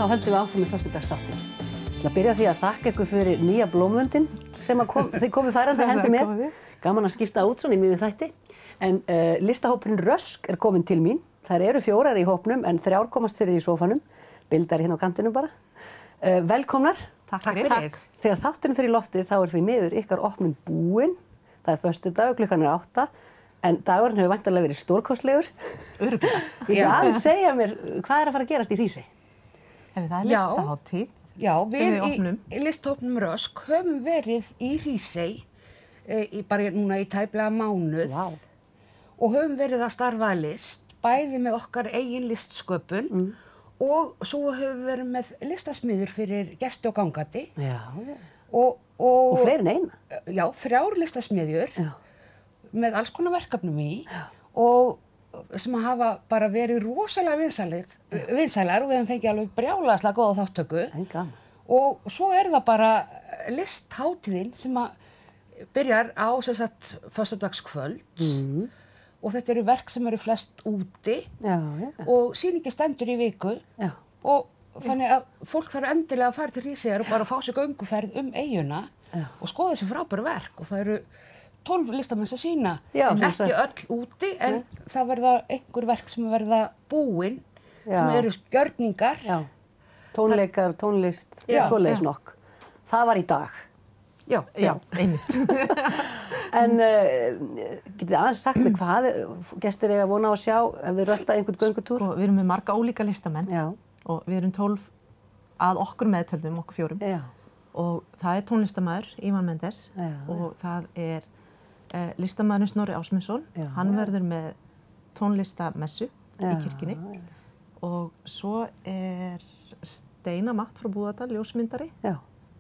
þá höldum við áfram með föstudagsþáttinn. Ég ætla að byrja á því að þakka ykkur fyrir nýja blómvöndin sem þið komið færandi hendi með. Gaman að skipta út svona í miðjum þætti. En listahópurinn Rösk er komin til mín. Þær eru 4 í hópnum en 3 komast fyrir í sófanum. Bildar hérna á kantinum bara. Velkomnar. Takk fyrir. Þegar þátturinn fyrir loftið þá því miður ykkar opnun búin. Það föstudagur, klukkan 8. En dagurinn hefur væntanlega verið stórkostlegur. Örugglega. Já, segja mér, hvað að fara að gerast í Hrísey? Það er listahátíð. Já, við opnum. í listhópnum Rösk höfum verið í Hrísey bara núna í tæplega mánuð. Vá. Og höfum verið að starfa að list, bæði með okkar eigin listsköpun og svo höfum við verið með listasmiður fyrir gesti og gangandi. Já. Og fleiri en eina? Já, 3 listasmiðjur. Já. Með alls konar verkefnum í og sem hafa bara verið rosalega vinsælar og við hefum fengið alveg brjálæðislega góða þáttöku. En gaman. Og svo það bara listhátíðin sem að byrjar á föstudagskvöld og þetta eru verk sem eru flest úti og sýningin stendur í viku og þannig að fólk þarf endilega að fara til Hríseyjar og bara fá sér gönguferð eyjuna og skoða þessi frábæru verk og það eru 12 listamenn sem sýna, ekki öll úti, en það verða einhver verk sem verða búin, sem eru gjörningar. Já, tónleikar, tónlist, svoleiðis nokk. Það var í dag. Já, einmitt. En getið aðeins sagt mig hvað gestir eiga vona á að sjá ef þið rölda einhvern göngutúr? Við erum með marga ólíka listamenn og við erum 12 að okkur meðtöldum, okkur 4. Já. Og það er tónlistarmaður, Ívan Mendes, og það er listamaðurinn Snorri Ásmundsson, hann verður með tónlistamessu í kirkjunni og svo er Steina Matt frá Búðardal, ljósmyndari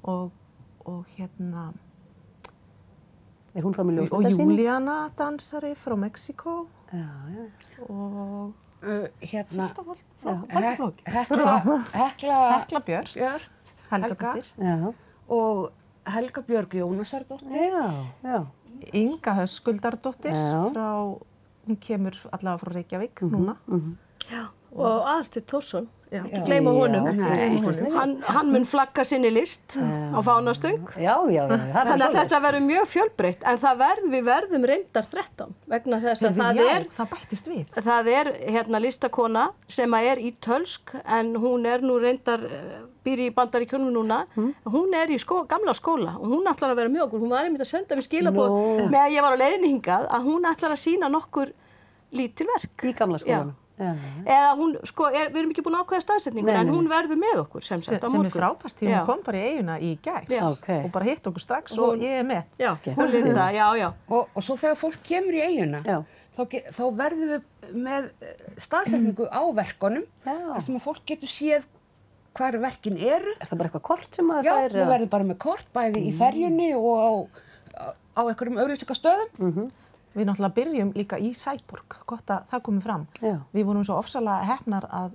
og hérna er hún þá með og Júlíana dansari frá Mexíkó og hérna Hekla Björk Helgadóttir og Helga Björg Jónasardóttir. Já. Inga Höskuldardóttir hún kemur allavega frá Reykjavík núna. Og Aðalsteinn Þórsson, ekki gleyma honum. Hann mun flagga sinni list á fánastöng. Já. Þannig að þetta verður mjög fjölbreytt, en við verðum reyndar 13 vegna þess að það bættist við. Það hérna listakona sem er ítölsk, en hún nú reyndar býr í Bandaríkjunum núna. Hún í gamla skóla og hún ætlar að vera með okkur. Hún var einmitt að senda mér skilaboð með að ég var á leiðinni hingað að hún ætlar að sýna nokkur lítil verk. Í gamla skólanum. Eða hún, við erum ekki búin að ákveða staðsetninguna, en hún verður með okkur sem sagt á morgun. Sem frábært, því hún kom bara í eyjuna í gær og bara hitt okkur strax og ég með. Hún Linda, já. Og svo þegar fólk kemur í eyjuna, þá verðum við með staðsetningu á verkunum, þar sem að fólk getur séð hvar verkin eru. Er það bara eitthvað kort sem maður fær? Já, við verðum bara með kort, bæði í ferjunni og á einhverjum auglýsingastöðum. Við náttúrulega byrjum líka í Sæborg, gott að það komi fram. Við vorum svo ofsalega heppnar að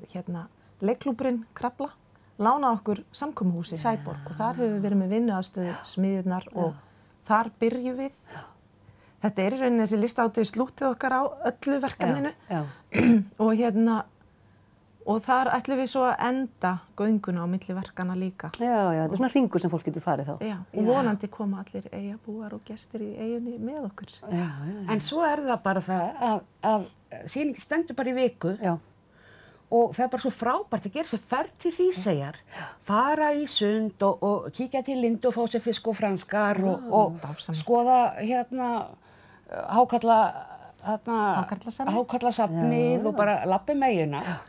leikklúbburinn Krafla lánaði okkur samkomuhús í Sæborg og þar höfum við verið með vinnuaðstöðu, smiðjurnar og þar byrjum við. Þetta í rauninni þessi listahátíð slúttið okkar á öllu verkefninu og þar ætlum við svo að enda gönguna á milli verkana líka. Já, þetta svona hringur sem fólk getur farið þá. Já, og vonandi koma allir eyjabúar og gestir í eyjunni með okkur. En svo það bara það að sýningin stendur bara í viku og það bara svo frábært að gera sér ferð til Hríseyjar, fara í sund og kíkja til Lindu og fá sér fisk og franskar og skoða Hákarlasafnið og bara labba eyjuna.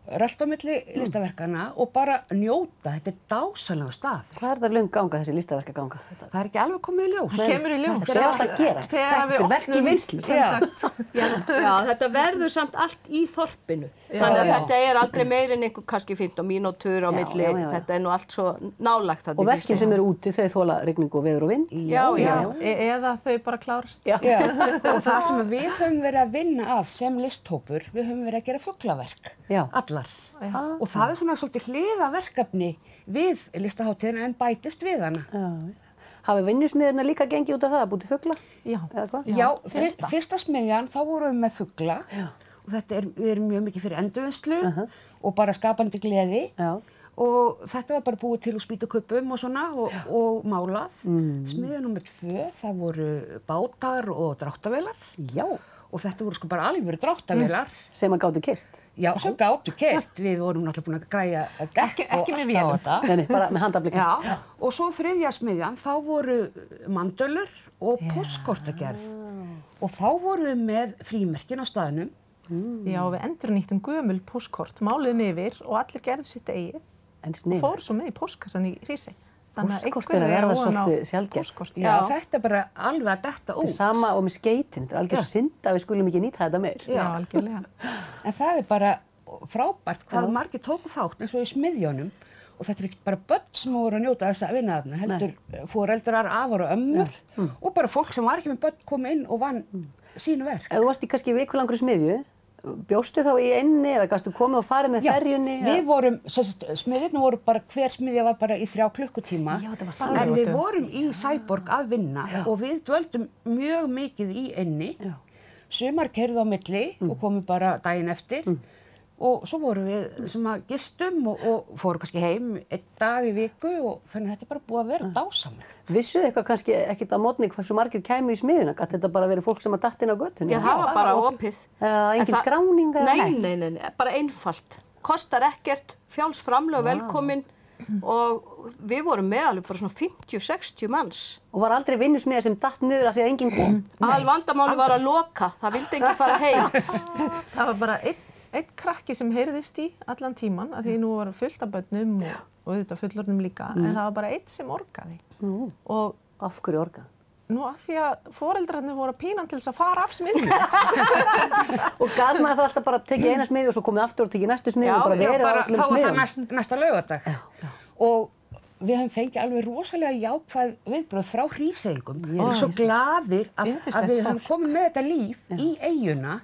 Rölta á milli listaverkana og bara njóta. Þetta er dásamlegur stað. Hvað það löng ganga, þessi listaverkaganga? Það ekki alveg komið í ljós. Það kemur í ljós. Þetta alltaf að gerast. Þetta verk í vinnslu, sem sagt. Já, þetta verður samt allt í þorpinu. Þannig að þetta aldrei meira en einhver kannski 15 mínútur á milli. Þetta nú allt svo nálagt. Og verkin sem eru úti, þau þola rigningu og veður og vind. Já. Eða þau bara klárast. Og það sem við höfum verið að vinna að sem listhópur, við höfum verið að gera fuglaverk. Allar. Og það svona svolítið hliðaverkefni við listahátíðina en bætist við hana. Hafi vinnusmiðirna líka gengið út af það að búið til fugla? Já, fyrsta smiðjan þá vorum við með fugla og við erum mjög mikið fyrir endurvinnslu og bara skapandi gleði og þetta var bara búið til úr spýtukuppum og svona og málað. Smiðja númer 2, það voru bátar og dráttarvélar. Já. Og þetta voru sko bara alvöru dráttarvélar. Sem að gátu keyrt. Já, sem gátu keyrt. Við vorum náttúrulega búin að græja dekk og allt á þetta. Nei, bara með handafli. Já, og svo þriðja smiðjan, þá voru mandölur og póstkortagerð. Og þá vorum við með frímerkin á staðnum. Já, við endurnýttum gömul póstkort, máluðum yfir og allir gerðu sitt eigið. Og fór svo með í póstkassan í Hrísey. Póstkort er að verða svolítið sjaldgæft. Já, þetta er bara alveg að detta út. Þetta er sama og með skeytin, þetta er algjör synd að við skulum ekki nýta þetta meir. Já, algjörlega. En það er bara frábært hvað margir tóku þátt eins og í smiðjónum. Og þetta er ekki bara börn sem voru að njóta þess að vinna þarna, heldur foreldrar, afar og ömmur og bara fólk sem var ekki með börn kom inn og vann sínu verk. Ef þú varst í kannski vikulangri smiðju, bjóstu þá í einni eða gastu komið og farið með ferjunni? Já, við vorum, smiðjurnar voru bara, hver smiðja var bara í 3 klukkutíma. Já, þetta var þannig. En við vorum í Sæborg að vinna og við dvöldum mjög mikið í einni. Sumar keyrðu á milli og komu bara daginn eftir. Og svo vorum við sem að gistum og fórum kannski heim 1 dag í viku og þannig að þetta er bara búið að vera dásamlegt. Vissuð eitthvað kannski ekkert á mótni hversu margir kæmu í smiðjuna? Gat þetta bara verið fólk sem að datt inn á götunni? Já, það var bara opið. Engin skráning eða? Nei, bara einfalt. Kostar ekkert, fjálsframlög velkomin og við vorum með alveg bara svona 50-60 manns. Og var aldrei vinnusmiðja sem datt niður af því að enginn kom? Vandamáli var að loka, það vildi ekki fara heim. Það var bara einn krakki sem heyrðist í allan tíman, af því nú var fullt af börnum og auðvitað fullorðnum líka, en það var bara einn sem orgaði. Og af hverju orgaði? Nú af því að foreldrarnir voru að pína til þess að fara af smiðjunni. Og gat maður það alltaf bara að tekið eina smiðju og svo komið aftur og tekið næstu smiðju og bara verið á öllum smiðjum? Já, þá var það næsta laugardag. Og við höfum fengið alveg rosalega jákvæð viðbrögð frá Hríseyingum. Við erum svo glaðir að við höfum komið með þetta líf í eyjuna.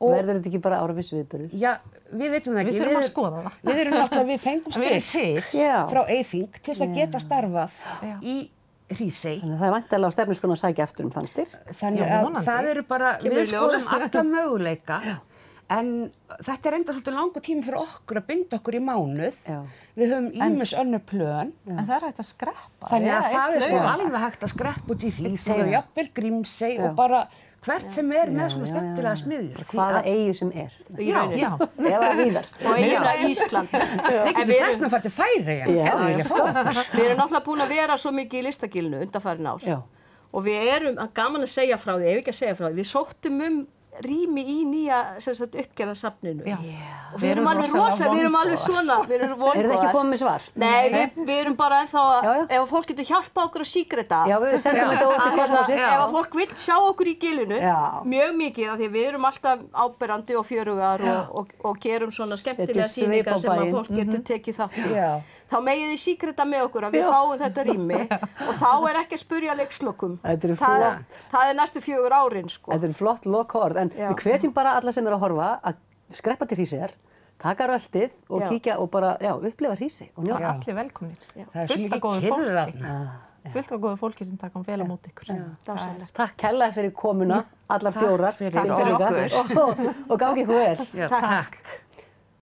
Verður þetta ekki bara áravissu viðburður? Já, við veitum það ekki. Við þurfum að skoða það. Við erum náttúrulega, við fengum styrk frá Eyþing til þess að geta starfað í Hrísey. Þannig að það er væntanlega á stefnuskránni að sækja aftur um þann styrk. Þannig að það eru bara, við skoðum alla möguleika, en þetta er enda svolítið langur tími fyrir okkur að binda okkur í mánuð. Við höfum ýmis önnur plön. En það er hægt að skreppa. Þannig að það er sko alveg hægt að skreppa út í Hrísey og jafnvel Grímsey og bara hvert sem er með svona skemmtilega smiðjur. Hvaða eyju sem er. Í rauninni. Eða víðar. Og eyjuna Ísland. Við getum þessna farið til Færeyja. Við erum náttúrulega búin að vera svo mikið í listagilinu undanfarin ár. Og við erum, gaman að segja frá því, ef ekki að segja frá því, við sóttum rými í nýja uppgerðarsafninu. Og við erum alveg rosa, við erum alveg svona, við erum vongóðar. Eru þið ekki komið með svar? Nei, við erum bara ennþá, ef fólk getur hjálpa okkur að síkreta. Já, við sendum þetta út í kosmosið. Ef fólk vill sjá okkur í gilinu, mjög mikið, af því við erum alltaf áberandi og fjörugar og gerum svona skemmtilega sýningar sem að fólk getur tekið þátt í. Þá megið þið síkreta með okkur að við fáum þetta rými og þá er ekki að spurja leikslokum. Það er næstu 4 árin, sko. Þetta eru flott lokaorð, en við hvetjum bara alla sem eru að horfa að skreppa til Hríseyjar, taka röltið og kíkja og bara, upplifa Hrísey og njóta. Allir velkomnir. Það er svo mikið kyrrð þarna. Fullt af góðu fólki sem taka vel á móti ykkur. Takk kærlega fyrir komuna, allar 4. Fyrir okkur. Og gangi ykkur vel. Takk.